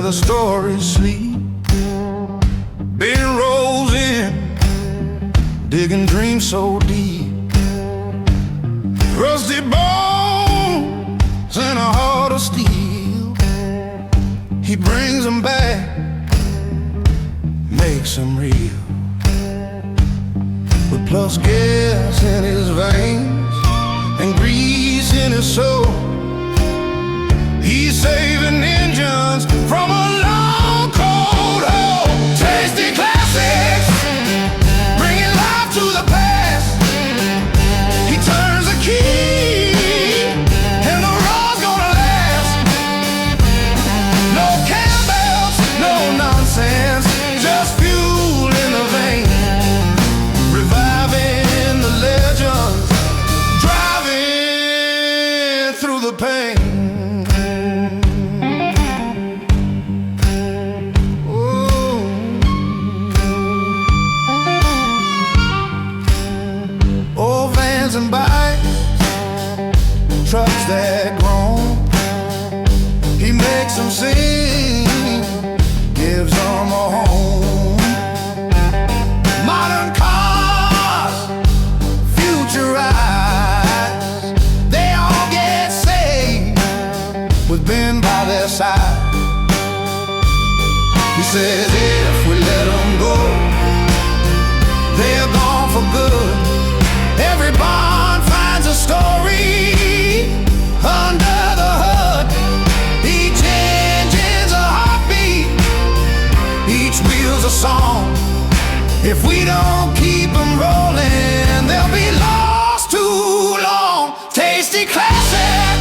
the stories sleep. Been rolls in, digging dreams so deep. Rusty bones and a heart of steel. He brings them back, makes them real. With plus gas in his veins and grease in his soul, he's saving engines from a long cold hole. Tasty classics, bringing life to the past. He turns the key and the road's gonna last. No cambelts, no nonsense, just fuel in the vein, reviving the legends, driving through the pain. And bikes, trucks that groan, he makes them sing, gives them a home. Modern cars, futurized, they all get saved with Ben by their side. He says if we let them go, they're gone for good. Every barn finds a story under the hood. Each engine's a heartbeat, each wheel's a song. If we don't keep them rolling, they'll be lost too long. Tasty classic.